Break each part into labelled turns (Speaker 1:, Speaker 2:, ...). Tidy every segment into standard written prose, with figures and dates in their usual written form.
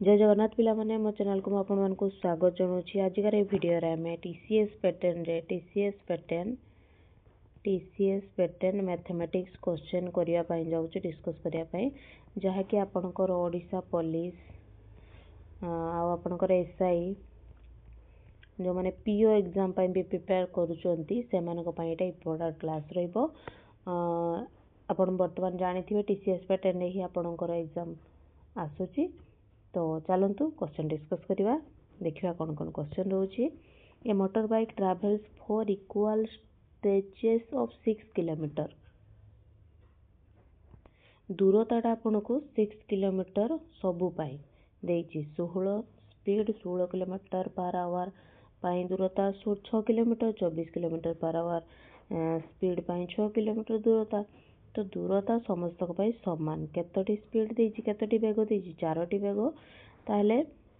Speaker 1: जय जगन्नाथ पिला माने मो चैनल को आपण मान को स्वागत जनाऊँ। आजिकार ये वीडियो रे हमें टीसीएस पैटर्न मैथमेटिक्स क्वेश्चन करिया पई जाउँ डिस्कस करिया पई जहा कि आपनकर ओडिशा पुलिस आ आपनकर एसआई जो माने पीओ एग्जाम पई भी प्रिपेयर करूचंती से मानको पई एटा इंपोर्टेंट क्लास रहइबो। आपण वर्तमान जानिथिबे टीसीएस पैटर्न ही आपनकर एग्जाम आसुची। तो चलतु क्वेश्चन डिस्कस करिवा देखिवा कौन कौन क्वेश्चन रोची। A motor bike travels 4 equal stretches of 6 kilometre. दूरताटा आपनको 6 किलोमीटर सबु पाई देइची 16 स्पीड 16 किलोमीटर पर आवर पाई दूरता 6 kilometre 24 kilometre per hour speed पाई 6 किलोमीटर दूरता। तो दूरता समस्त सामान केतोटी स्पीड देइची केतोटी वेग देइची 4टी वेग। ताहले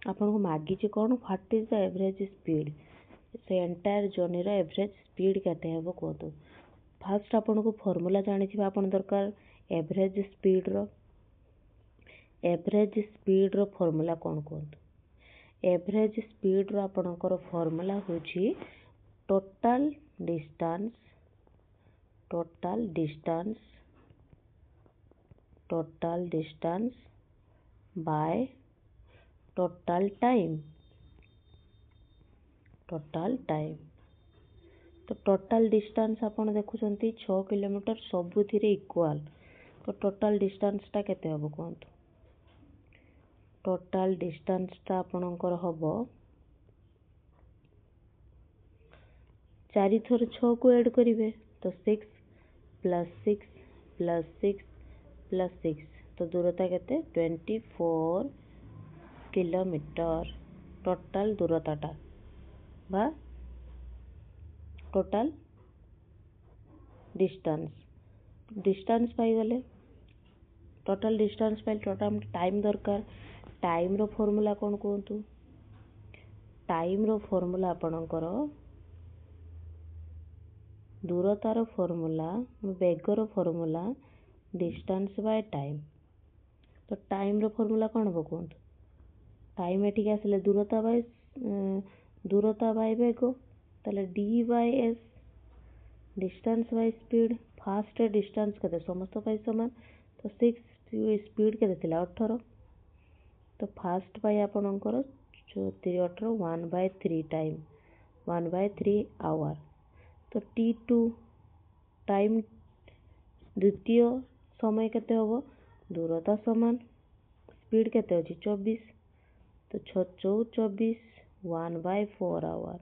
Speaker 1: आपनको मागिची कौन what is the average speed से एंटायर जर्नी रो एवरेज स्पीड केते हेबो कहतो। फर्स्ट आपनको फार्मूला जानिथिबा आपन दरकार एवरेज स्पीड रो फार्मूला कौन कहतो। एवरेज स्पीड रो आपनकर फार्मूला होची total distance by total time. तो टोटल डिस्टेंस आपन देखुचंती 6 किलोमीटर सबुथिरे इक्वल। तो टोटल डिस्टेंस ता केते हबो कहंतु। टोटल डिस्टेंस ता आपनकर हबो 4 थर 6 को ऐड करिवे तो 6 प्लस 6 प्लस 6 प्लस 6 तो दूरता केते 24 किलोमीटर। टोटल दूरताटा बा टोटल डिस्टेंस पाई गले। टोटल डिस्टेंस पाई टोटल टाइम दरकार। टाइम रो फार्मूला कौन कहंतु। टाइम रो फार्मूला आपनकर दूरतार फार्मूला वेगर फार्मूला डिस्टेंस बाय टाइम। तो टाइम रो फार्मूला कौन हो कहंतु। टाइम एठी आसले दूरता बाय वेग ताले D by S distance by speed. Fast distance केते समस्त पाई समान तो 6 स्पीड केते थिला 18। तो फास्ट पाई आपनकर 34 18 1/3 टाइम 1/3 आवर। तो T2 टाइम द्वितीय समय केते होबो दूरता समान स्पीड केते अछि 24 तो 6 24 1/4 आवर।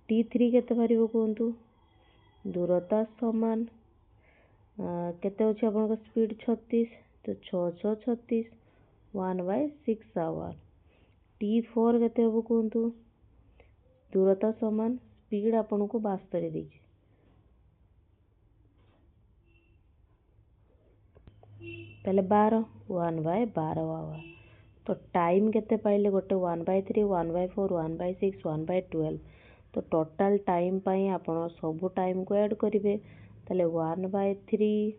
Speaker 1: T3 केते परिबो कहंतु दूरता समान केते अछि आपन स्पीड 36 तो 6 36 1/6 आवर। T4 केते होबो कहंतु दूरता समान स्पीड आपन को 72 देछि ताले 12 1/12 आवर। तो टाइम केते पाइले गोटे 1/3 1/4 1/6 1/12। तो टोटल टाइम पाई आपण सब टाइम को ऐड करिवे ताले 1/3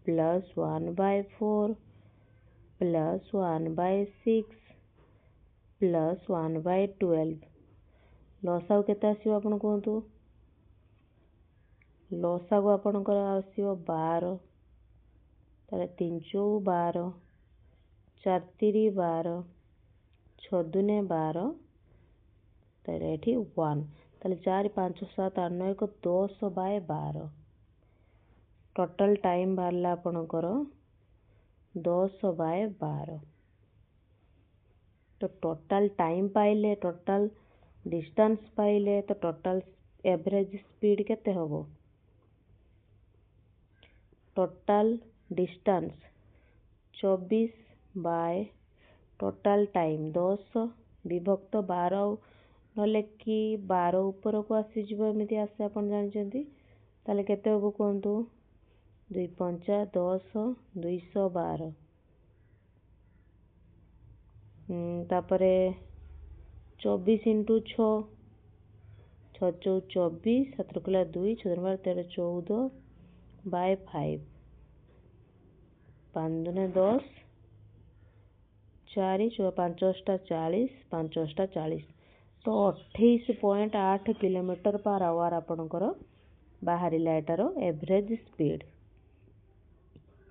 Speaker 1: प्लस 1/4 प्लस 1/6 प्लस 1/12 लसागु केते आसीबो आपण कहंतु। लसागु आपणकर आसीबो 12 ताले 3 चौ 12 4 3 12 6 दुने 12 ताले एठी 1 ताले 4 5 7 8 9 1 10/12। टोटल टाइम बारला आपणकर 10/12। तो टोटल टाइम पाइले टोटल डिस्टेंस पाइले तो टोटल एवरेज स्पीड केते होबो। Total distance 24 by total time 10 विभक्त 12 नले कि 12 ऊपर को आसी जिवो एमिति आसे आपण जानचंती ताले केते होबो कहंतु 2 5 10 212 तापरे 24 इंटू 6 6 चौ 24 7 कुला 2 6 12 13 14 बाय 5 5 दुने 10 4 5 40 5 40 तो 28.8 किलोमीटर पर आवर आपणकर बाहर एटार एवरेज स्पीड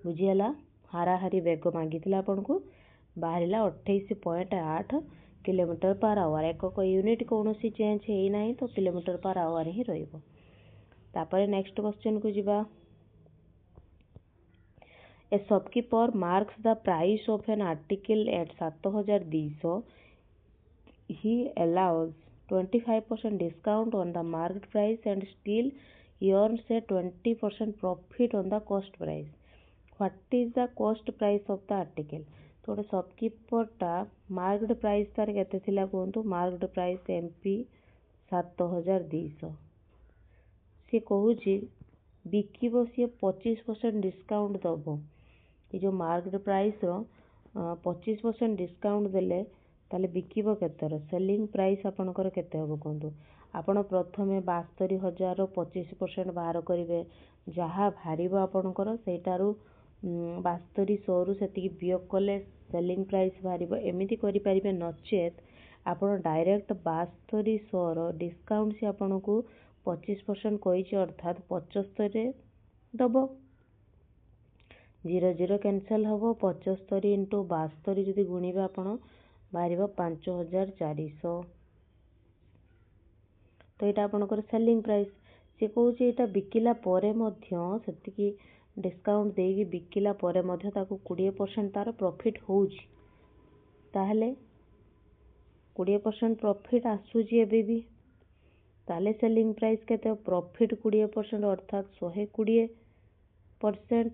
Speaker 1: बुझीगला हाराहारी वेग मागिला आपन को बाहर 28.8 किलोमीटर पर आवर एकक यूनिट कौन सी चेंज है ना तो किलोमीटर पर आवर ही रहिबो। तापर नेक्स्ट क्वेश्चन को जिबा a shopkeeper marks the price of an article at 7200 he allows 25% discount on the market price and still earns a 20% profit on the cost price. What is the cost price of the article? तो गोटे शॉपकीपरटा market price तार केते थिला कहतु market price MP 7200 सी कहूँ बिकिब सी 25% discount दब ये जो मार्केट प्राइस रो 25% डिस्काउंट देले ताले बिकिब केतर सेलिंग प्राइस आपणकर केते हबो कहतु आपण प्रथमे 72,000 रो 25% बाहर करिवे जहाँ भारिबो आपणकर सेटारू 7200 रु सेतिकी बियोग कले सेलिंग प्राइस बाहरिबो एमिति करि परिबे नचेत आपण डायरेक्ट 7200 रो डिस्काउंट से आपण को 25% कहिछि अर्थात 75 रे दबो 0 कैंसल हबो 75 इंटू 72 जदि गुणिबा आपण बाहरिबो 5400 तो एटा आपणकर सेलिंग प्राइस से कहूछि एटा बिकिला परे मध्य सेतिकी डिस्काउंट देगी बिकिला परे मध्य ताको 20% तार प्रॉफिट होउछि ताहले 20% प्रॉफिट आसुछि एबे भी ताले सेलिंग प्राइस केते प्रॉफिट 20% अर्थात 120%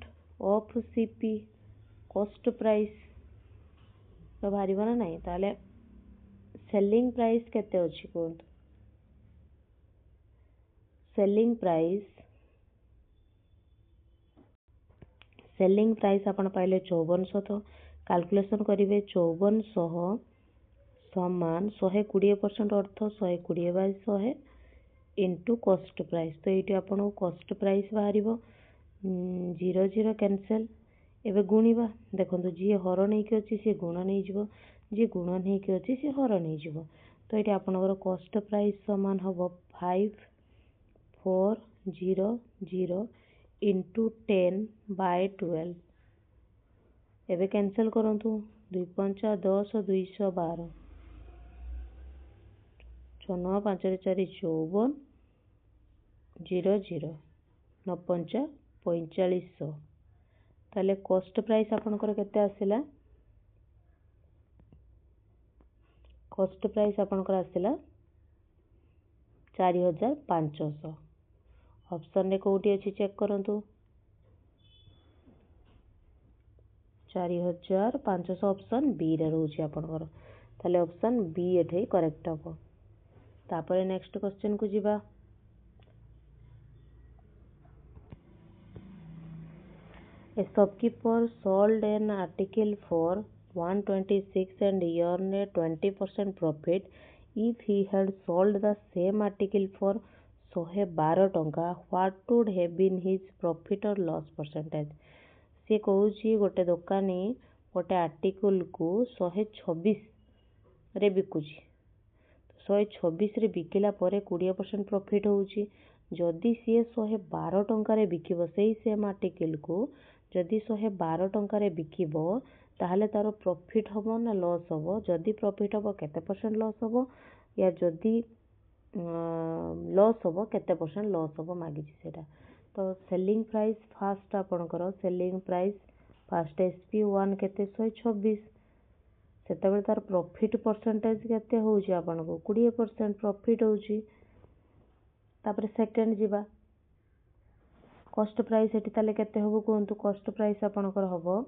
Speaker 1: ऑफ सीपी कॉस्ट प्राइस तो बाहरिबो ना नहीं ताले सेलिंग प्राइस केते अछि कोन सेलिंग प्राइस आपण पाइले 5400 तो कैलकुलेशन करिवे 5400 समान 120% अर्थ 120/100 इंटू कॉस्ट प्राइस तो ये आपन कॉस्ट प्राइस बाहर 0 कैंसल एवं गुणिबा देखो जी हर नहीं कि अच्छी सी गुण नहीं जीवो जी गुण नहीं कि अच्छी सी हर नहीं जीवो तो ये आपनकर कॉस्ट प्राइस समान हम 5400 इंटू 10/12 एवं कैंसल करंतु 2 5 10 212 6 5 4 54 00 9 5 4500 ताले कॉस्ट प्राइस आपनकर केते आसिला कॉस्ट प्राइस आपनकर आसिला 4500 ऑप्शन रे कोठी अछि चेक करंतु 4500 ऑप्शन बी रे रहउछि आपनकर ताले ऑप्शन बी एठे करेक्ट हबो। तापर नेक्स्ट क्वेश्चन को जिबा a shopkeeper sold an article for 126 and earned a 20% profit if he had sold the same article for 112 टंका what would have been his profit or loss percentage से कहूछि गोटे दुकानी गोटे article को 126 रे बिकुछि 126 रे बिकिला परे 20% प्रॉफिट होउछि जदि सी 112 टंका रे बिकिबो सेही सेम आर्टिकल को जदि 112 टंका रे बिकिबो ताहले तारो प्रॉफिट हबो ना लॉस हबो जदि प्रॉफिट हबो केते परसेंट लॉस हबो या जदि लॉस हबो केते परसेंट लॉस हबो मागिछि सेटा तो सेलिंग प्राइस फास्ट आपनकर सेलिंग प्राइस फास्ट SP1 केते 126 सेतेबेले तार प्रॉफिट परसेंटेज केते होउछि आपनको 20% प्रॉफिट होउछि। तापर सेकंड जिबा कॉस्ट प्राइस एटी ताले केते होबो कोंतु कॉस्ट प्राइस आपनकर होबो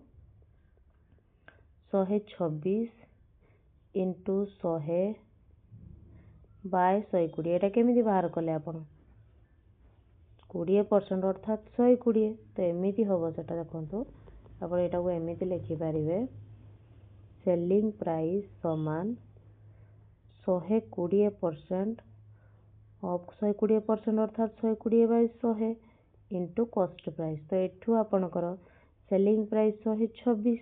Speaker 1: 126 इंटू 100/120 एटा केमिति बाहर कले आपण 20% अर्थात 120 तो एमिति होबो सेटा देखंतु आपण एटा को एमिति लिखि पारिबे सेलिंग प्राइस समान 120% ऑफ 120% अर्थात 120/100 इंटू कॉस्ट प्राइस तो एठू आपनकर सेलिंग प्राइस 126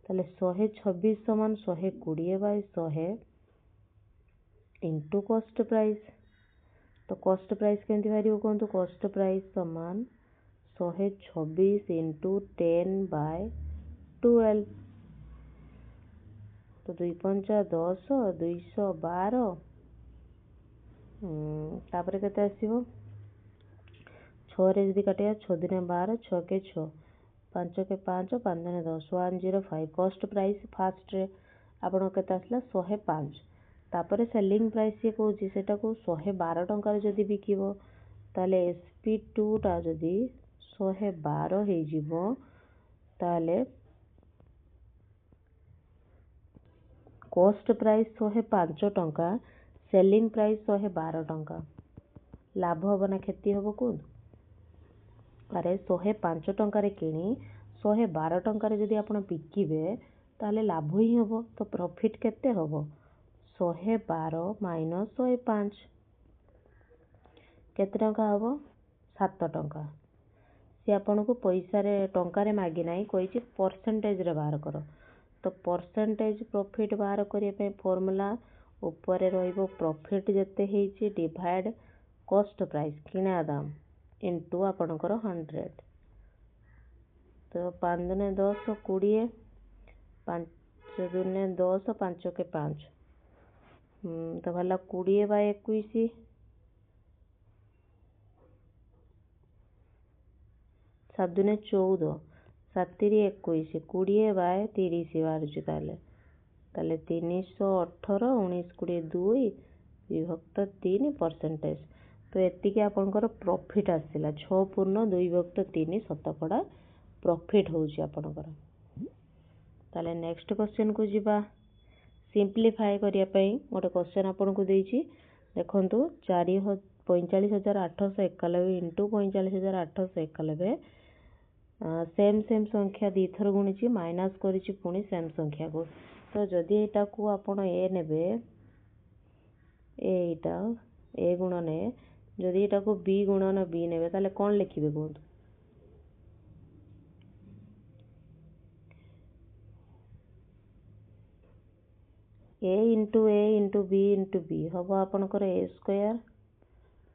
Speaker 1: ताले 126 समान 120/100 इंटू कॉस्ट प्राइस। तो कॉस्ट प्राइस केमती बाहर कहतु कॉस्ट प्राइस समान 126 इंटू 10/12 तो 2 पंचा 10 212 तापर केते आसीबो 6 रे जदी काटिया 6 दिने 12 6 के 6 5 के 5 5 दिने 10 105 कॉस्ट प्राइस फास्ट रे आपण केते आसला 105 तापर सेलिंग प्राइस ये कहूँ सेटा को 112 टंका जदि बिकिबो ताले SP2 टा जदि 112 हे जिवो ताले कॉस्ट प्राइस 105 टंका सेलिंग प्राइस 112 टंका लाभ हबो ना क्षति हबो को अरे 105 टंका रे किणी 112 टंका रे जदि आपण बिकिबे ताले लाभ ही हबो तो प्रॉफिट केते हबो 112 माइनस 105 केते टंका हबो 7 टंका सी आपन को पैसा रे टंका रे मागी नाही कोइ छि परसेंटेज रे बाहर करो तो परसेंटेज प्रॉफिट बाहर करिया पे फार्मूला ऊपर रहइबो प्रॉफिट जते हेछि डिवाइड कॉस्ट प्राइस किना दाम इनटू आपनकर 100 तो 5 दुने 10 20 5 दुने 10 5 के 5 तो भला 20/21 7 दुने 14 7 3 21 20/30 बाहर ताले 318 19 20 2 विभक्त 3 परसेंटेज तो एतिके आपनकर प्रॉफिट आसिला 6 पूर्ण 2 विभक्त 3 शतकड़ा प्रॉफिट होउची आपनकर ताले नेक्स्ट क्वेश्चन को जिबा सिंपलीफाई करिया पई गोटे क्वेश्चन आपन को देइची देखंतु 45,891 इंटू 45,891 सेम संख्या दी थर गुणिची माइनस करिची पुणी सेम संख्या को तो जदि एटा को आपण ए नेबे एटा ए गुणन ए जदि एटा को बी गुणन बी नेबे ताले कोन लिखिबे कोंतु ए इंटू बी हबो आपनकर A square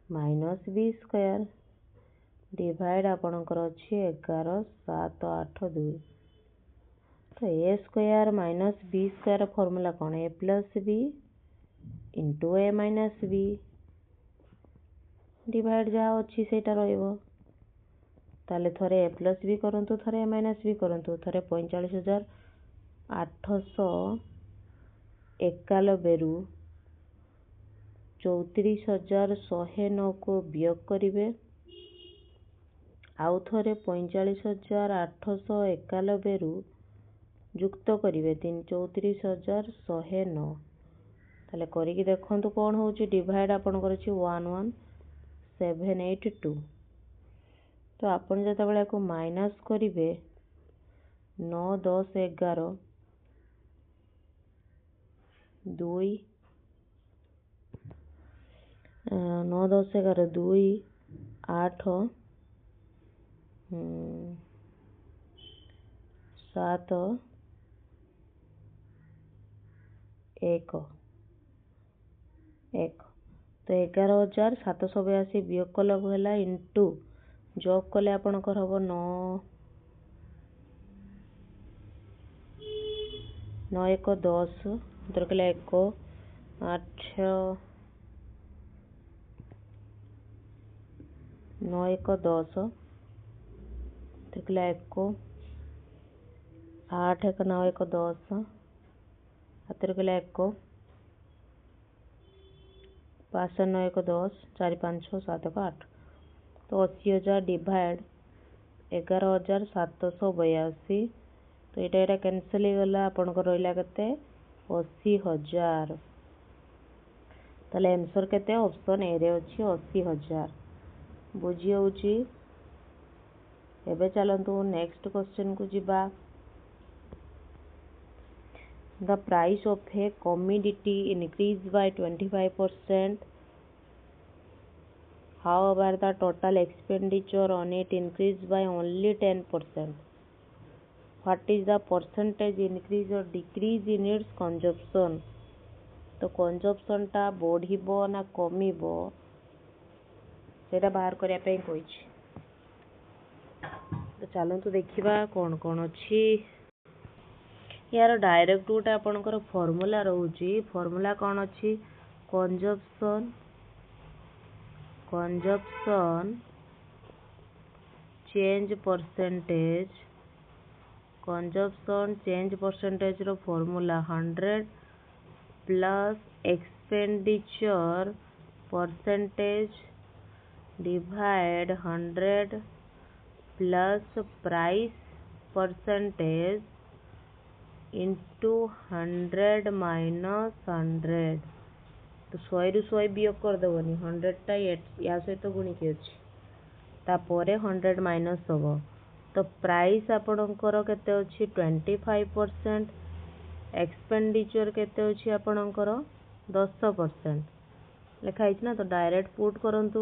Speaker 1: minus B square divide आपनकर अछि 11 7 8 2 तो A square minus B square formula कोन A plus B into A minus B divide जहाँ अच्छी सेटा रहिबो ताले थरे ए प्लस बी करंतु थरे ए माइनस बी करंतु थरे 45,891 रु 34,109 को वियोग करिवे आउ थरे 45,891 रु जुक्त करिवे 34,109 ताले करिकि देखंतु कोन होउची डिवाइड आपन करछि 11782 तो आपन जता बेला को माइनस करिवे 9 10 11 2 9 10 11 2 8 7 1 तो 11,782 वियोग कल है इंटू जॉब कले आपनकर हम 9 1 10 कले 1 8 9 1 10 कले 1 8 1 9 1 10 हाथ कले 1 5 9 1 10 4 5 6 7 1 8 तो 80,000 डिवाइड 11,782 तो यहाँ कैंसल हो गला आपनकर रहिला केते 80,000 ताले आंसर केते ऑप्शन ए रे अछि 80,000 बुझी होउची एबे चलंतु नेक्स्ट क्वेश्चन को जिबा The price of a commodity increased by 25%. However, the total expenditure on it increased by only 10%. What is the percentage increase और डिक्रीज इन इट्स कंजप्शन। तो कंजप्शन टा बढ़िबो ना कमिबो सेटा बाहर करिया पे कोइ। तो चलतु देखा कौन कौन अच्छी यार डायरेक्ट गोटे आपणकर फॉर्मूला रोची। फॉर्मूला कौन अच्छी consumption change percentage consumption change percentage रो formula 100 plus expenditure percentage divide 100 plus price percentage into 100 minus 100। तो 100 रु 100 वियोग करदेवनी 100 टा या सहित गुणिकी अच्छी तापर 100 माइनस हम। तो प्राइस आपणकर केते अच्छी 25%। एक्सपेंडिचर केते अच्छी आपणकर 10% लिखाई ना। तो डायरेक्ट पुट करंतु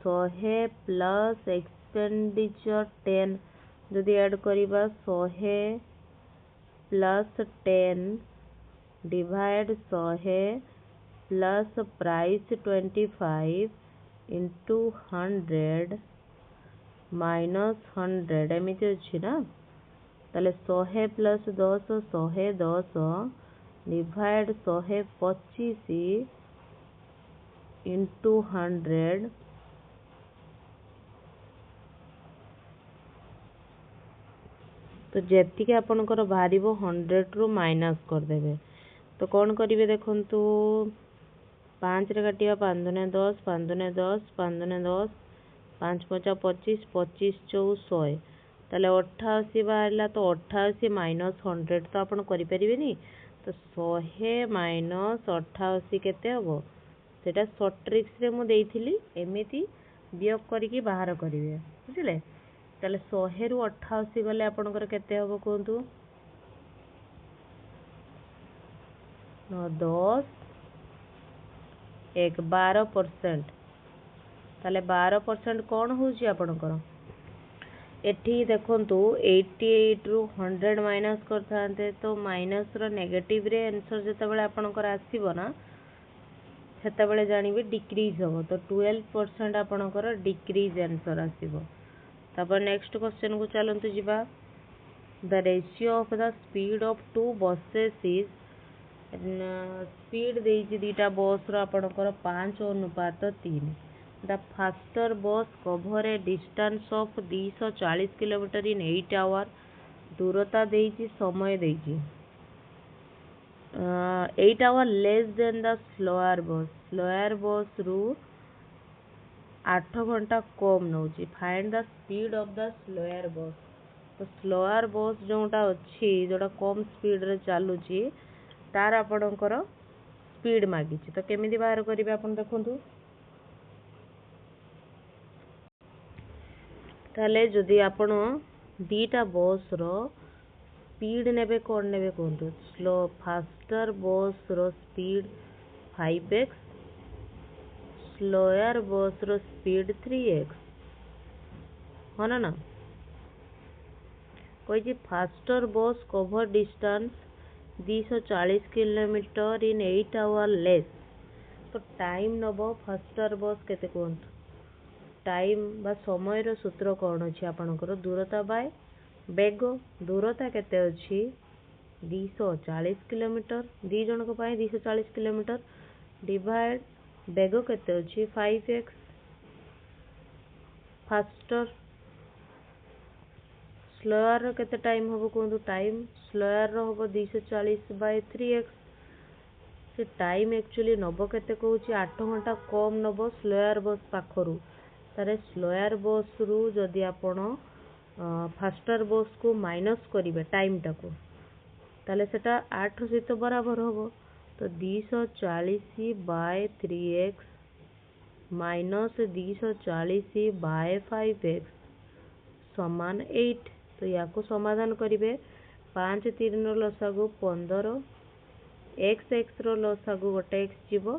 Speaker 1: 100 प्लस एक्सपेंडिचर 10 जदि ऐड करिबा 100 plus 10 divide 100 plus price 25 into 100 minus 100 एमती अच्छी ना। ताले 100 प्लस 10 110 डिवाइड 125 इंटू 100 तो जेतिके आपणकर बाहर 100 रु माइनस करदेवे। तो कौन करेंगे देखु 5 रे काटिया 5 दुने 10 5 दुने 10 5 दुने 10 5 5 25 25 चौ 100 ताले 88 बाहर। तो 88 माइनस 100 तो आपन करें। तो 100 माइनस 88 केते हम सेटा शॉर्ट ट्रिक्स रे मु देइथिली एमिति वियोग करिकी बाहर करिवे बुझिले। ताले 100 रु 88 गले आपनकर केते हम कहतु 10 एक 12%। ताले 12% कौन होची आपनकर एठी देखंतु 88 रु 100 माइनस करथांते। तो माइनस रो नेगेटिव रे आंसर जते बेले आपनकर आसीबो ना सेते बेले जानिबे डिक्रीज हो। तो 12% आपनकर डिक्रीज आंसर आसीबो। तापर नेक्स्ट क्वेश्चन को चलंतु जिबा। The ratio of the speed of two buses is speed देइछि दीटा बस रो आपनकर 5 अनुपात 3। The faster bus cover a distance of 240 kilometre in 8 hour. दूरता देइछि समय देइछि 8 hour less than the slower bus. Slower bus रु 8 घंटा कम नौची। Find the speed of the slower bus. तो स्लोअर बस जोटा अच्छी जोटा कम स्पीड रे चलुची तार आपणकर स्पीड मागी। तो केमिति बाहर करिवे आपन देखंतु। ताले जदि आपण दीटा बस रो स्पीड नेबे कोन नेबे कहंतु। स्लो फास्टर बस रो स्पीड 5x स्लोअर बस रो स्पीड 3x हो ना। कोई faster bus cover distance 240 kilometre in 8 hour less. तो टाइम नबो फास्टर बस केते कहंतु। टाइम बा समय रो सूत्र कौन अछि आपनकर दूरता बाय बेग। दूरता केते अछि 240 किलोमीटर 2 जन को पाए 240 किलोमीटर डिवाइड बेग केते अछि 5x। फास्टर स्लोअर रो केते टाइम होबो कहंतु। टाइम स्लोअर रो होबो 240 बाय 3x। से टाइम एक्चुअली नबो केते कहूची 8 घंटा कम नबो स्लोअर बस पाखरु। तारे स्लोअर बस रु जदि आपण फास्टर बस को माइनस करिवे टाइम टाको ताले सेटा 8 सहित बराबर होबो। तो 240 bye 3x minus 240 bye 5x समान 8। तो या को समाधान करिवे 5 3 रो लसागु 15 x x रो लसागु गोटे x जीवो।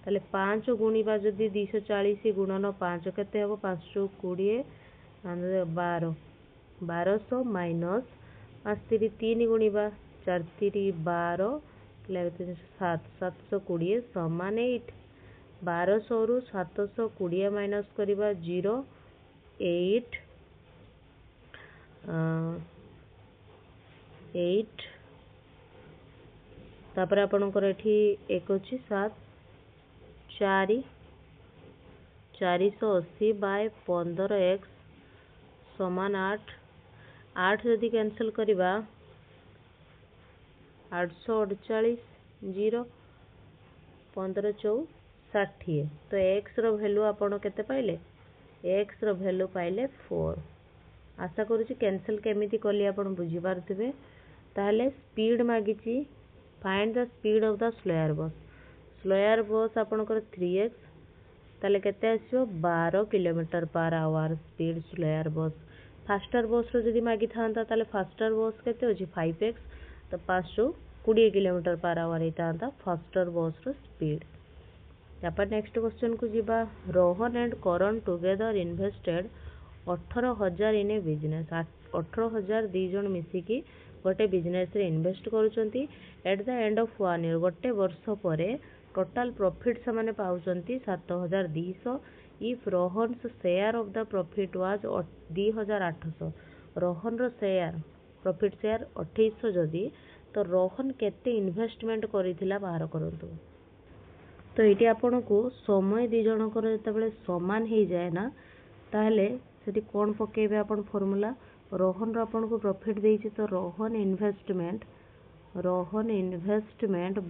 Speaker 1: ताले 5 गुणिबा जदि 240 गुणन 5 केते हबो 5 20 12 1200 माइनस 5 3 3 गुणिबा 4 3 12 7 720 समान 8 1200 रु 720 माइनस करिबा 0 8 8 तापर आपनकर एठी एक अछि 7 4 480 बाय 15x समान 8 8 यदि कैंसिल करिबा 848 0 15 4 60 तो x रो वैल्यू आपण केते पाइले x रो वैल्यू पाइले 4 आशा करूची कैंसिल केमिति कली आपण बुझी पारथिबे ताले स्पीड मागिची find the speed of the slower bus आपनकर 3x ताले केते आसीयो 12 kilometre per hour speed slower bus faster bus रो जदी मागी थांता ताले फास्टर बस केते होची 5x तो 5 रो 20 किलोमीटर पर आवर एतांता फास्टर बस रो स्पीड तापर नेक्स्ट क्वेश्चन को जीवा Rohan and Karan together invested 18000 in a business 18000 दी जण मिसिकी गोटे बिजनेस रे इन्वेस्ट करूचंती at the end of 1 year गोटे वर्ष परे टोटल प्रॉफिट समान पाउचंती 7200 if Rohan's share of the profit was 2800 Rohan रो शेयर प्रॉफिट शेयर 2800 जदी तो रोहन केते इन्वेस्टमेंट करिथिला बाहर करंतु तो ये आपन को समय दी जनकर जतबेले समान हो जाए ना ताहले सेठी कोन पकेबे आपन फार्मूला रोहन रो आपन को प्रॉफिट देछि तो रोहन इन्वेस्टमेंट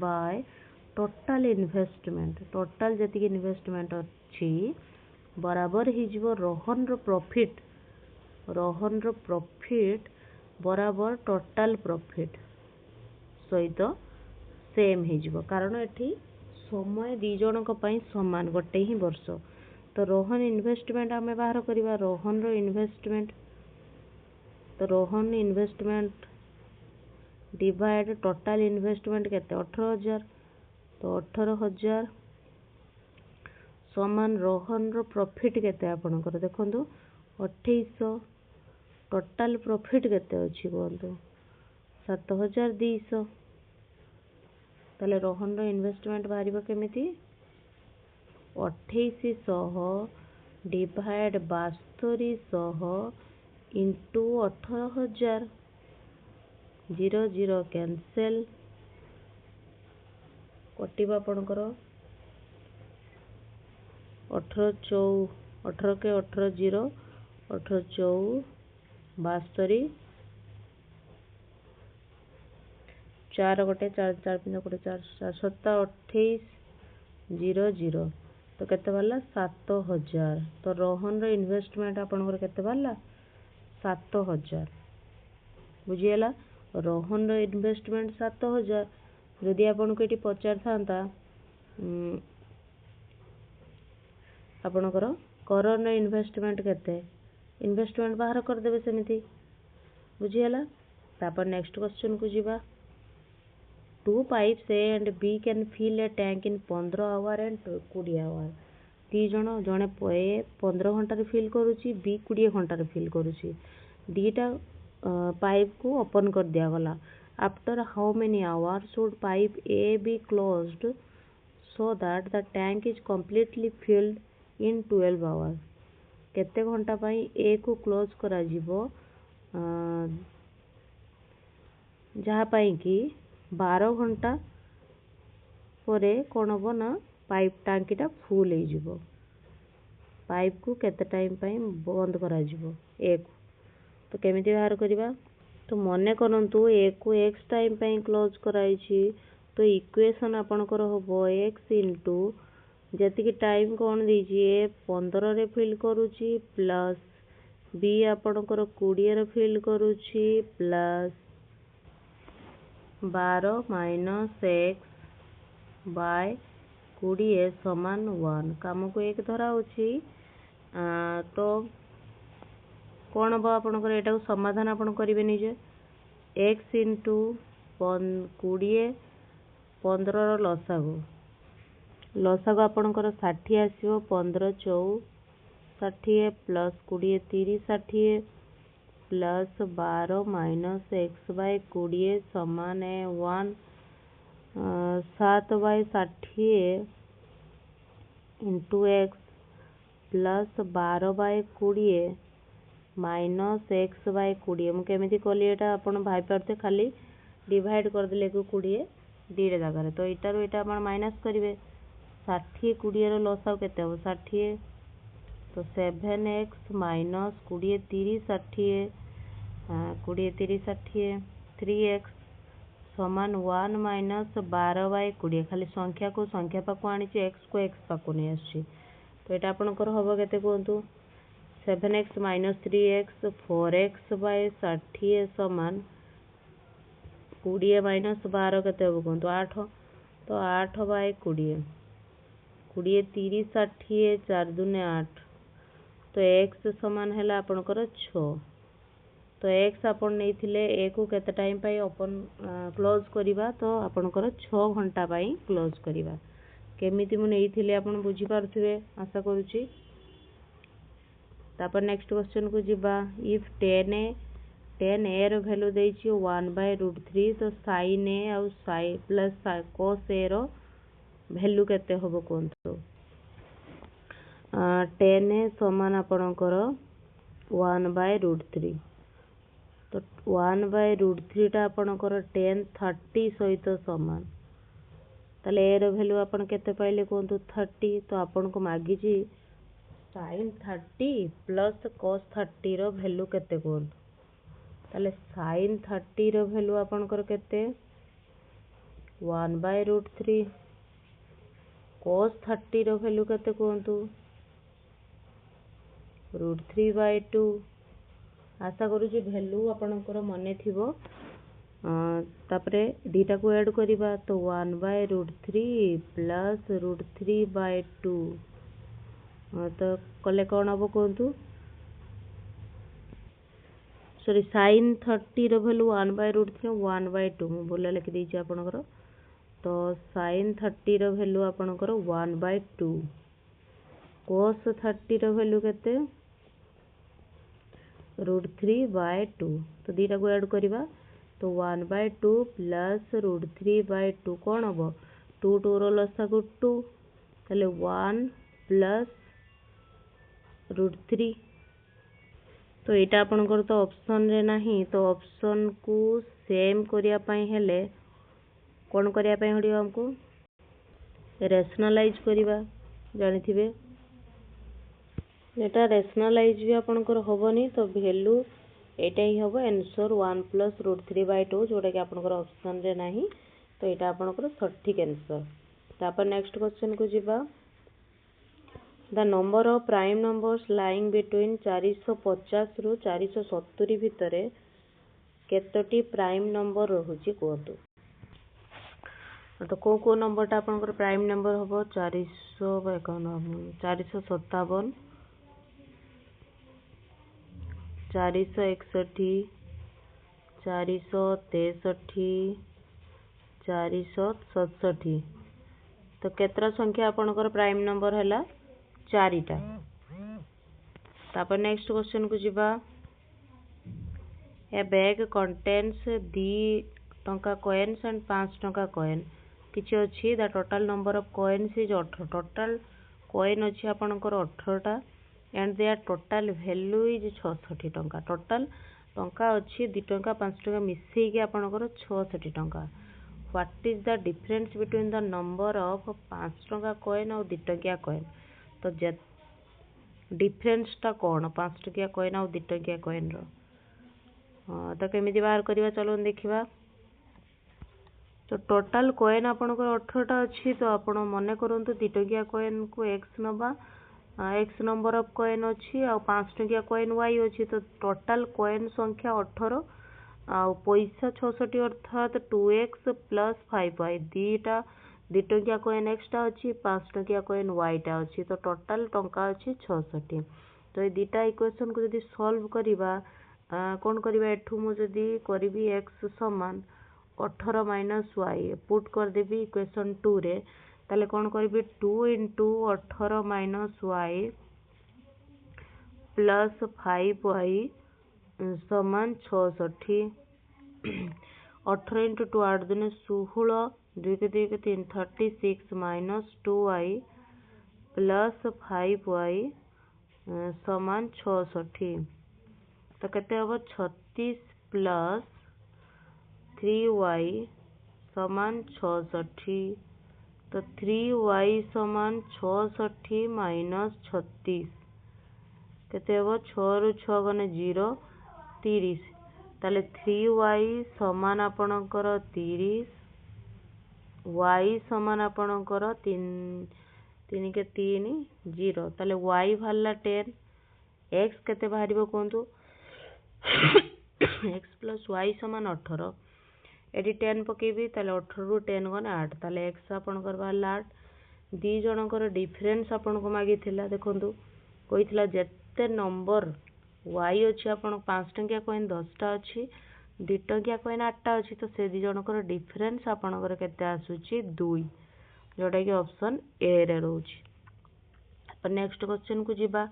Speaker 1: बाय टोटल जति इन्वेस्टमेंट अछि बराबर ही जीवो रोहन रो प्रॉफिट बराबर टोटल प्रॉफिट सहित सेम हो जीवो कारण एठी समय दी जनक पई समान गोटे ही वर्ष तो रोहन इन्वेस्टमेंट आमे बाहर करिबा रोहन रो इन्वेस्टमेंट तो Rohan investment divide total investment केते 18000 तो 18000 समान रोहन रो प्रॉफिट केते आपनकर देखंतु 2800 टोटल प्रॉफिट केते अछि कोंतु 7200 ताले रोहन रो इन्वेस्टमेंट बाहरिबो केमिति 2800 डिवाइड 7200 इंटू 18000 0 0 कैंसिल कटिबा आपनकर 18 के 18 0 18 4 72 4 गोटे 4 4 5 गोटे 4 4 7 28 0 0 तो केते वाला 7000 तो रोहन रो इन्वेस्टमेंट आपनकर केते वाला 7000 बुझियला रोहन रो इन्वेस्टमेंट 7000 जदि आपन को एटी पचार थांता आपनकर करण इन्वेस्टमेंट केते इन्वेस्टमेंट बाहर कर देबे सेमिति बुझियला तापर नेक्स्ट क्वेश्चन को जीवा 2 pipes A and B can fill a tank in 15 hour and 20 hour दी जण जणे ए 15 घंटा रे फिल करूची बी 20 घंटा रे फिल करूची दीटा पाइप को ओपन कर दिया गला after how many hours should pipe A be closed so that the tank is completely filled in 12 hours केते घंटा पई ए को क्लोज करा जीवो जहाँ पई कि 12 घंटा परे कोन हो ना पाइप टांकीटा फुल हो जिवो पाइप को केते टाइम पई बंद करा जिवो एक तो केमिति बाहर करिबा तो मने करंतु एक को x टाइम पई क्लोज कराई छी तो इक्वेशन आपनकर होबो x इनटू जति कि टाइम कोन दी छी ए 15 रे फिल करूची प्लस b आपनकर 20 रे फिल करूची प्लस 12 माइनस x बाय 20 समान 1 काम को एक धरा होची तो कौन हम आपनकर एटा समाधान आपन करिवे निजे x इंटू 20 15 रो लसागु आपनकर 60 आसीबो 15 4 60 plus 20 30 60 plus 12 minus x by 20 समान 1 7 by 60 into x plus 12 by 20 minus x by 20 मुझे केमी कली यहाँ आप भाईपारे खाली डिवाइड करदे 20 दीटा जगार तो यहाँ यहाँ माइनस करेंगे 60 20 लसाव के 60 तो 7x माइनस 20 30 60 20 30 60 3x समान 1 माइनस 12 बाय 20 खाली संख्या को संख्या पाक आनी एक्स को एक्स पाक नहीं आसी तो यहाँ आपंकर हम के कहतु 7x minus 3x 4x bye 60 समान 20 माइनस 12 के कहतु 8 तो 8 बाय 20 20 30 60 4 दूने 8 तो x समान है आपंकर 6 तो x आपन नहीं ए को केते टाइम पाई ओपन क्लोज करिबा तो आपनकर 6 घंटा पाई क्लोज करिबा केमिति मु नहीं आपन बुझी पारथिबे आशा करूची। तापर नेक्स्ट क्वेश्चन को जिबा इफ 10 a रो वैल्यू देछि 1/√3 तो sin a और sin प्लस cos a रो वैल्यू केते होबो कोनतो 10 a समान आपनकर 1/√3 तो 1/√3 टा आपनकर 10 30 सहित समान ताले ए रो वैल्यू आपन केते पाइले कोनतो 30 तो आपन को मागी जी sin 30 प्लस cos 30 रो वैल्यू केते कोनतो ताले sin 30 रो वैल्यू आपनकर केते 1/√3 cos 30 रो वैल्यू केते कोनतो √3/2 आशा करूँ वैल्यू आपनकर मन थिबो तापरे दीटा को ऐड करिबा तो 1/√3 प्लस √3/2 तो कले कौन हम कहतु सॉरी sin 30 रो वैल्यू 1/√3 1/2 मु बोला लिखि देछि आपनकर तो sin 30 रो वैल्यू आपनकर 1/2 cos 30 रो वैल्यू केते √3/2 तो दीटा को ऐड करिबा तो 1/2 प्लस √3/2 कौन हम 2 2 रो लसा को 2 ताले 1 प्लस √3 तो यहाँ आपनकर तो ऑप्शन रे नहीं तो ऑप्शन को सेम करिया पई हेले कौन करिया पई हडियो हमको रेशनलाइज करिबा जानि थिबे एटा रेशनलाइज भी आपनकर होबनी तो वैल्यू एटा ही होबो आंसर 1 प्लस √3/2 जोटा कि आपनकर ऑप्शन रे नहीं तो एटा आपनकर सटीक आंसर। तापर नेक्स्ट क्वेश्चन को जिबा the number of prime numbers lying between 450 रु 470 भितरे केतोटी प्राइम नंबर रहुची कहतु तो को नंबर टा आपनकर प्राइम नंबर होबो 457 461 461 463 467 तो केतरा संख्या आपनकर प्राइम नंबर हैला 4टा। तापर नेक्स्ट क्वेश्चन को जिबा ए बैग कंटेन्स 2 टंका कॉइन्स एंड 5 टंका कॉइन किछि अछि the total number of coins is 18 total coin अछि आपनकर 18टा and their total value is 66 टंका टोटल टंका अछि 2 टंका 5 टंका मिसई के आपनकर 66 टंका what is the difference between the number of 5 टंका कॉइन और 2 टंकिया कॉइन तो डिफरेंस टा कौन 5 टंकिया कॉइन और 2 टंकिया कॉइन रो तो केमिति बाहर करबा चलो देखिबा तो टोटल कॉइन आपनकर 18टा अछि तो आपण मने करंतु 2 टंकिया कॉइन को x नबा एक्स नंबर ऑफ कॉइन अच्छी आ 5 टंकिया कॉइन वाई अच्छी तो टोटल कॉइन संख्या 18 आ पैसा 66 अर्थात 2x प्लस 5y दीटा 2 टंकिया कॉइन एक्सटा अच्छी 5 टंकिया कॉइन वाईटा अच्छी तो टोटल टंका अच्छी 66 तो ये दीटा इक्वेशन को यदि सॉल्व करिबा कौन करिबा एठू मु यदि करिबी x समान 18 माइनस वाई पुट कर देबी इक्वेशन 2 रे ताले कौन करिबी 2 into 18 minus y plus 5y समान 66 18 इंटू 2 8 दिन 16 2 के 2 के 3 36 माइनस 2y प्लस 5y समान 66 तो केते हबो 36 प्लस 3y समान 66 तो 3y समान 66 माइनस 36 केते हबो 6 रु 6 गने 0 30 ताले 3y समान आपणकर 30 y समान आपणकर 3 3 के 3 0 ताले y भाला 10 x केते बाहरिबो कोंतु x प्लस y समान 18 एडी 10 पकेबी ताले 18 रु 10 गने 8 ताले x आपणकर बाहला 8 दी जनकर डिफरेंस आपन को मागी थिला देखंतु कहितला जेते नंबर y अछि आपन 5 टंकिया कॉइन 10 टा अछि 2 टंकिया कॉइन 8 टा अछि तो से दी जनकर डिफरेंस आपनकर केते आसुची 2 जोटा कि ऑप्शन ए रे रहउची। अपन नेक्स्ट क्वेश्चन को जिबा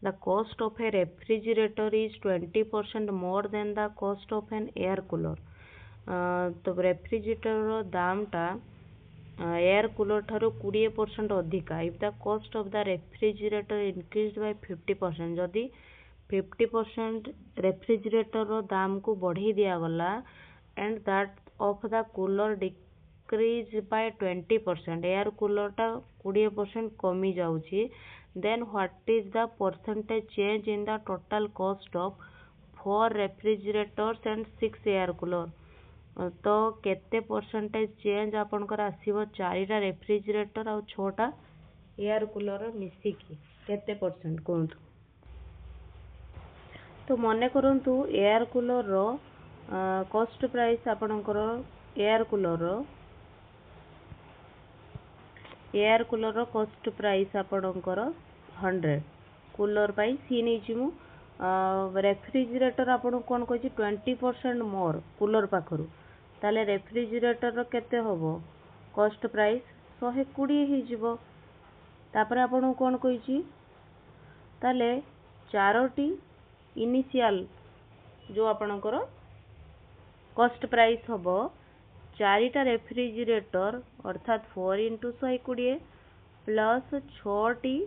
Speaker 1: the cost of a refrigerator is 20% more than the cost of an air cooler तो रेफ्रिजरेटर रो दाम टा एयर कूलर ठारो 20% अधिका if the cost of the refrigerator increased by 50% जदी 50% रेफ्रिजरेटर रो दाम को बढ़ी दिया गला and that of the cooler decrease by 20% air cooler टा 20% कमी जाउची then what is the percentage change in the total cost of 4 refrigerators and 6 air cooler तो केते परसेंटेज चेंज आपनकर आसीबो 4टा रेफ्रिजरेटर और 6टा एयर कूलर मिसी की केते परसेंट कोंतु तो मने करंतु एयर कूलर रो कॉस्ट प्राइस आपनकर एयर कूलर रो कॉस्ट प्राइस आपनकर 100 कूलर पाई सी नै छिमु रेफ्रिजरेटर आपन कोन कहछि 20% मोर कूलर पाखरु ताले रेफ्रिजरेटर रो केते होबो कॉस्ट प्राइस 120 ही जिवो तापर आपन कोन कहछि ताले चारोटी इनिशियल जो आपनकर कॉस्ट प्राइस होबो चारिटा रेफ्रिजरेटर अर्थात 4 इंटू 120 प्लस 6टी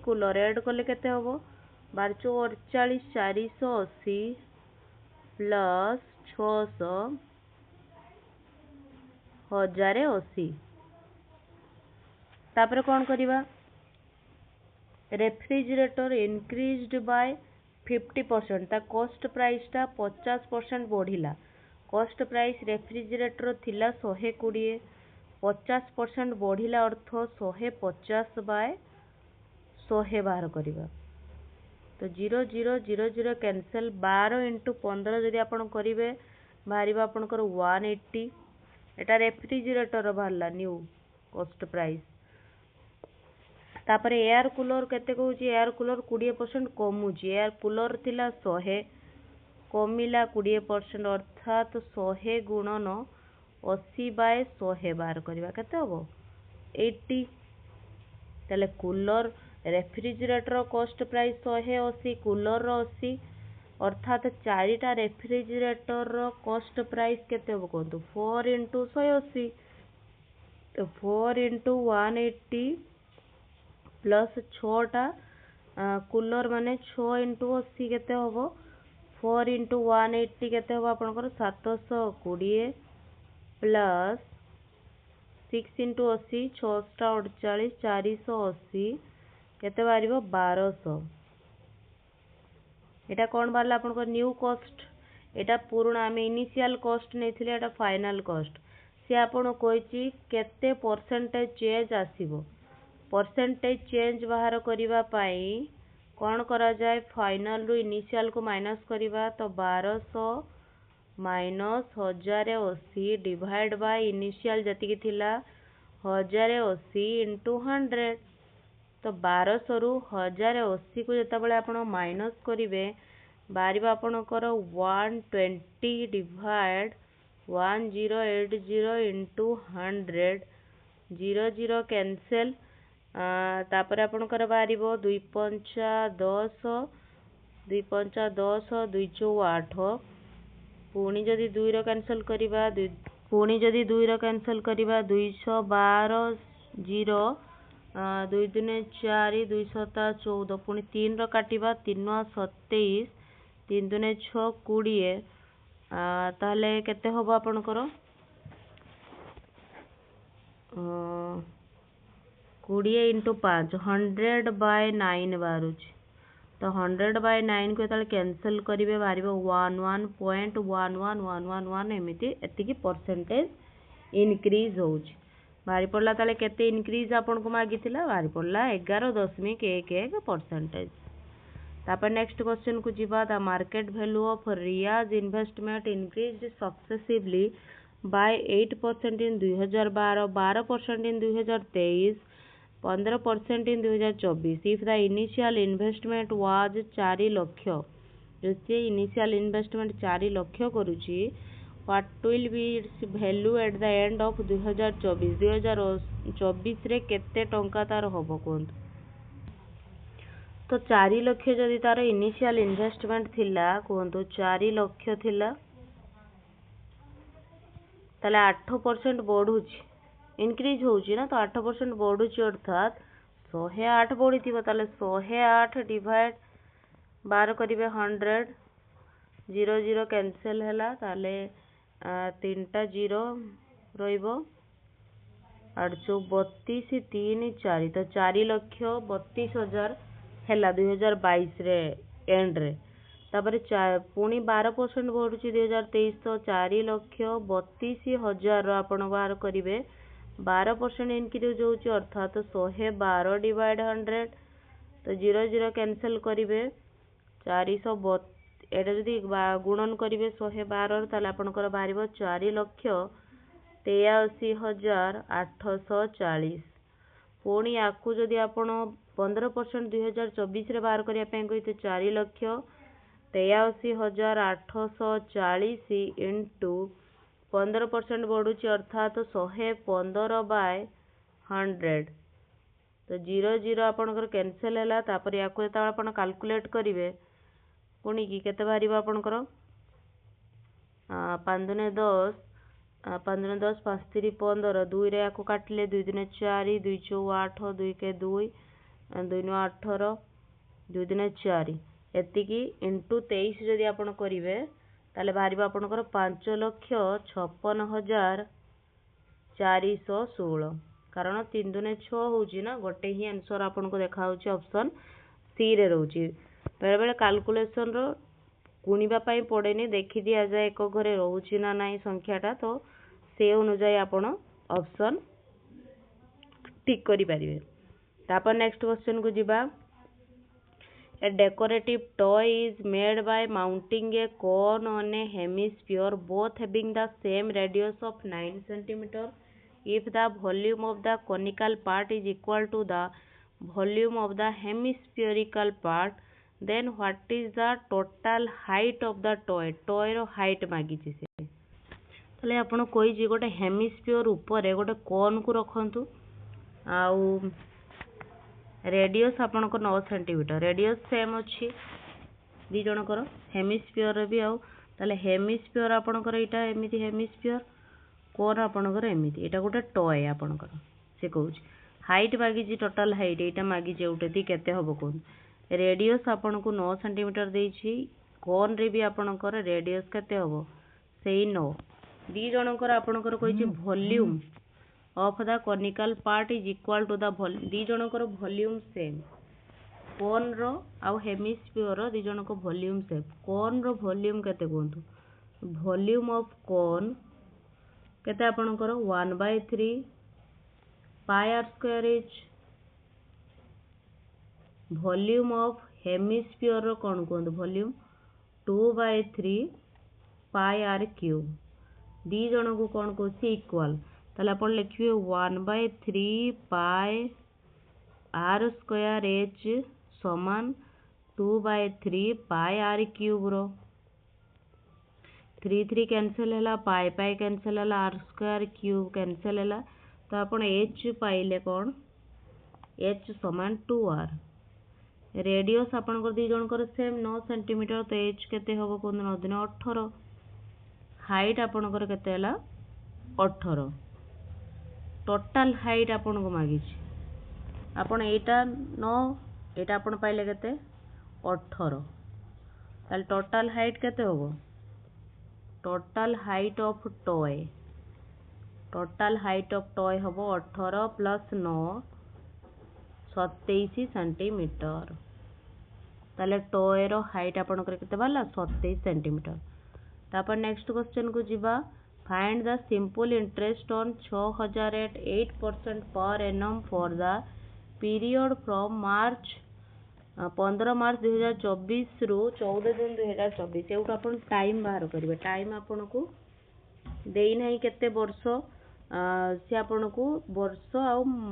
Speaker 1: कूलर ऐड कले केते होबो 1248 480 प्लस 600 1080 तापर कोन करिबा रेफ्रिजरेटर इंक्रीज्ड बाय 50% ता कॉस्ट प्राइस टा 50% बढ़िला कॉस्ट प्राइस रेफ्रिजरेटर थिला 120 50% बढ़िला अर्थ 150 बाय 100 बाहर करिबा तो 0 0 0 0 कैंसिल 12 इंटू 15 जदि आपण करिवे बाहरिबा आपनकर 180 एटा रेफ्रिजरेटर बाहरला न्यू कॉस्ट प्राइस तापर एयर कूलर केते कहूची एयर कूलर 20% कमूची एयर कूलर थिला 100 कमिला 20% अर्थात 100 गुणन 80 बाय 100 बाहर करिबा केते होबो 80 तले cooler refrigerator cost price 180 cooler रो 80 अर्थात चारिटा रेफ्रिजरेटर रो कॉस्ट प्राइस केते होबो कोंतु 4 इंटू 180 तो 4 इंटू 180 प्लस 6टा कूलर माने 6 इंटू 80 केते होबो 4 इंटू 180 केते होबो आपनकर 720 प्लस 6 इंटू 80 648 480 केते बारिबो 1200 एटा कोन बारला आपनको न्यू कॉस्ट एटा पुराना आमे इनिशियल कॉस्ट नेथिले एटा फाइनल कॉस्ट से आपण कोइची केते परसेंटेज चेंज आसीबो परसेंटेज चेंज बाहर करिबा पाई कोन करा जाय फाइनल रु इनिशियल को माइनस करिबा तो 1200 माइनस 1080 डिवाइड बाय इनिशियल जति की थिला 1080 इंटू 100 तो 1200 रु 1080 को जता बळे आपण माइनस करिवे बारिबा आपणकर 120 डिवाइड 1080 इंटू 100 0 0 कैंसिल तापर आपणकर बारिबो 2 5 10 2 पंचा 10 2 चौ 8 पुणी जदि 2 रो कैंसिल करिबा पुणी जदि 2 रो कैंसिल करिबा 212 0 2 दुने 4 2 सता 14 पुणी 3 रो काटिबा 3 27 3 दुने 6 20 ताहले केते होबो आपनकर 20 × 5 100/9 बाहरुच तो 100/9 को ताले कैंसिल करिवे बाहरिबो 11.111111 एमिति एतिकी परसेंटेज इनक्रीज होउछ बाहरी पड़ला ताले केते इनक्रीज आपन को मागिथिला बाहरी पड़ला 11.11% तापर नेक्स्ट क्वेश्चन को जीवा the market value of Riaz investment increased successively by 8% in 2012, 12% in 2023, 15% in 2024. If the initial investment was 4 lakh, जैसे initial investment 4 lakh करूची, what will be its value at the end of 2024? 2024 रे केते टंका तार होबो कोंत तो 4 लाख जदि तार इनिशियल इन्वेस्टमेंट थिला कोंतो 4 लाख थिला ताले 8% बढ़ुची इनक्रीज होउची ना तो 8% बढ़ुची अर्थात 108 बढ़ी थिबो ताले 108 डिवाइड 12 करिवे 100 0 0 कैंसिल हैला ताले 3टा 0 रहिबो 832 3 4 तो 4,32,000 हैला 2022 रे एंड रे तापरे पुणी 12% बढ़ुची 2023 तो 4,32,000 आपण बाहर करिवे 12% इनक्रीज होउची अर्थात 112 डिवाइड 100 तो 0 0 कैंसिल करिवे 432 एटा जदि गुणन करिवे 112 ताले आपनकर बाहरिबो 4,83,840 पुणी आकु जदि आपण 15% 2024 रे बाहर करिया पे कहिते 4,83,840 इंटू 15% बढ़ुची अर्थात 115/100 तो 0 0 आपनकर कैंसिल हैला तापर याकु जेता आपण कैलकुलेट करिवे पुणी की केते बाहरिबो आपनकर 5 दुने 10 5 दुने 10 5 3 15 2 रे याकु काटले 2 दुने 4 2 चौ 8 2 के 2 2 नु 18 2 दुने 4 एतिकी इंटू 23 जदि आपण करिवे ताले बाहरिबो आपनकर 5,56,416 कारण 3 दुने 6 होउची ना गोटे ही आंसर आपन को देखा होउची ऑप्शन सी रे रहउची बेले बेले कैलकुलेशन रो गुणिबा पई पड़ेनी देखि दिया जाए एक घरे रहउची ना नाही संख्याटा तो से अनुसार आपण ऑप्शन टिक करि परिबे तापर नेक्स्ट क्वेश्चन को जिबा A decorative toy is made by mounting a cone on a hemisphere both having the same radius of 9 cm. If the volume of the conical part is equal to the volume of the hemispherical part, then what is the total height of the toy? Toy row height मागिची से तले आपण कोई जी गोटे hemisphere ऊपर गोटे कोन को रखंतु आउ radius आपनकर 9 सेंटीमीटर रेडियस सेम अच्छी दी जनकर हेमिस्फियर भी आउ ताले हेमिस्फियर आपनकर एटा एमिति हेमिस्फियर कोन आपनकर एमिति एटा गोटे टॉय आपनकर से कहूछ हाइट मागी जी टोटल हाइट एटा मागी जे उठे दी केते हबो कोन रेडियस आपनको 9 सेंटीमीटर देछि कोन रे भी आपनकर रेडियस केते हबो सेही 9 दी जनकर आपनकर कहिछि volume of the conical part is equal to the दी जनकर वॉल्यूम सेम कोन रो आउ हेमिस्फियर रो दी जनक वॉल्यूम सेम कोन रो वॉल्यूम केते कोंतु वॉल्यूम ऑफ कोन केते आपनकर 1/3 pi r square is volume of hemisphere रो कोन कोंतु वॉल्यूम 2/3 पाई आर क्यूब दी जनक कोन कोछि इक्वल ताले आपण लिखिबे 1/3 पाई आर स्क्वायर एच समान 2/3 पाई आर क्यूब रो 3 3 कैंसिल हैला पाई पाई कैंसिल हैला आर स्क्वायर क्यूब कैंसिल हैला तो आपण एच पाइले कोन एच समान 2r रेडियस आपनकर दी जनकर सेम 9 सेंटीमीटर तो एज केते हबो कोन दिन 18 हाइट आपनकर केते हला 18 टोटल हाइट आपन को मागी आपण एटा 9 एटा आपण पाइले केते 18 ताल टोटल हाइट केते हबो टोटल हाइट ऑफ टॉय हबो 18 प्लस 9 27 सेंटीमीटर ताले टॉय रो हाइट आपनकर केते बाला 27 सेंटीमीटर। तापर नेक्स्ट क्वेश्चन को जिबा find the simple interest on 6000 at 8% per annum for the period from March 15 March 2024 रु 14 जून 2024 एउटा अपन टाइम बाहर करिवे टाइम आपन को देई नाही केते वर्ष से आपन को वर्ष आ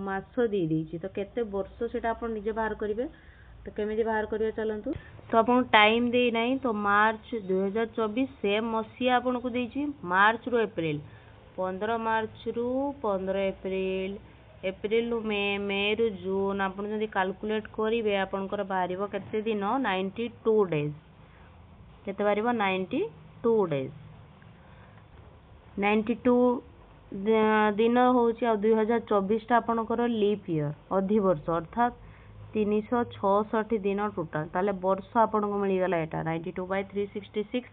Speaker 1: मास दे देछि तो केते वर्ष सेटा अपन निजे बाहर करिवे तो केमिति बाहर करिवे चलंतु तो अपन टाइम दे नाही तो मार्च 2024 सेम मसिया आपन को देछि मार्च रु अप्रैल 15 मार्च रु 15 अप्रैल एप्रिल रु मे रु जून आपन जदि कैलकुलेट करिवे आपनकर बाहरिबो केते दिन 92 डेज केते बाहरिबो 92 डेज 92 दिन होची आ 2024 टा आपनकर लीप ईयर अधि वर्ष अर्थात 366 दिन टोटल ताले वर्ष आपन को मिली गला एटा 92/366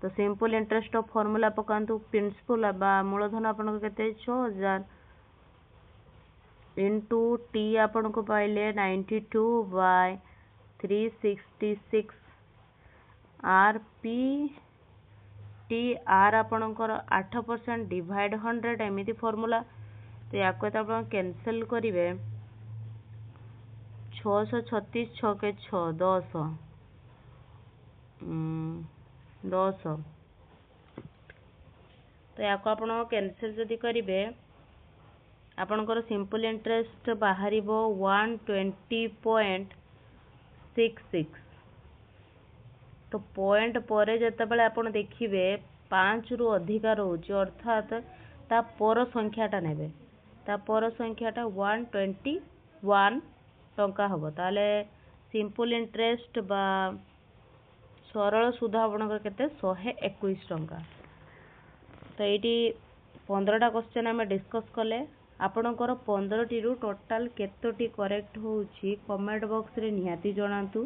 Speaker 1: तो सिंपल इंटरेस्ट ऑफ फार्मूला पकांतु प्रिंसिपल बा मूलधन आपन को केते 6000 इनटू टी आपन को पाइले 92/366 आर पी टी आर आपनकर 8% डिवाइड 100 एमिति फार्मूला तो याको त आपण कैंसिल करिवे 636 6 के 6 10 तो याको आपण कैंसिल जदि करिवे आपनकर सिंपल इंटरेस्ट बाहरिबो 120.66 तो पॉइंट परे जते बेले आपण देखिबे 5 रु अधिका रहउची अर्थात ता पर संख्याटा नेबे ता पर संख्याटा 121 टंका हबो ताले सिंपल इंटरेस्ट बा सरल सुध आपनकर केते 121 टंका तो एटी 15 टा क्वेश्चन हमें डिस्कस कले आपनकर 15 टी रु टोटल केतोटी करेक्ट होउची कमेंट बॉक्स रे निहाती जणांतु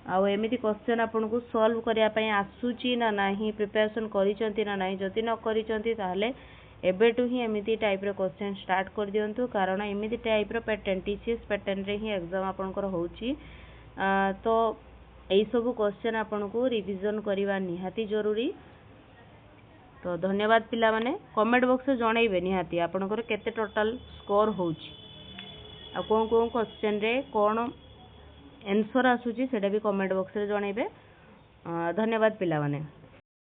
Speaker 1: आ एमिति क्वेश्चन आपन को सॉल्व करिया पई आसुची ना नाही प्रिपरेशन करिसंती ना नाही जति न करिसंती ताले एबेटू ही एमिति टाइप रो क्वेश्चन स्टार्ट कर दियंतु कारण एमिति टाइप रो पैटर्न टीसीएस पैटर्न रे ही एग्जाम आपनकर होउची तो एई सब क्वेश्चन आपन को रिवीजन करिवा निहाती जरूरी तो धन्यवाद पिला माने कमेंट बॉक्स रे जणाइबे निहाती आपनकर केते टोटल स्कोर होउची आ कोन क्वेश्चन रे कोन आंसर आसुची सेटा भी कमेंट बॉक्स रे जणाइबे धन्यवाद पिला माने।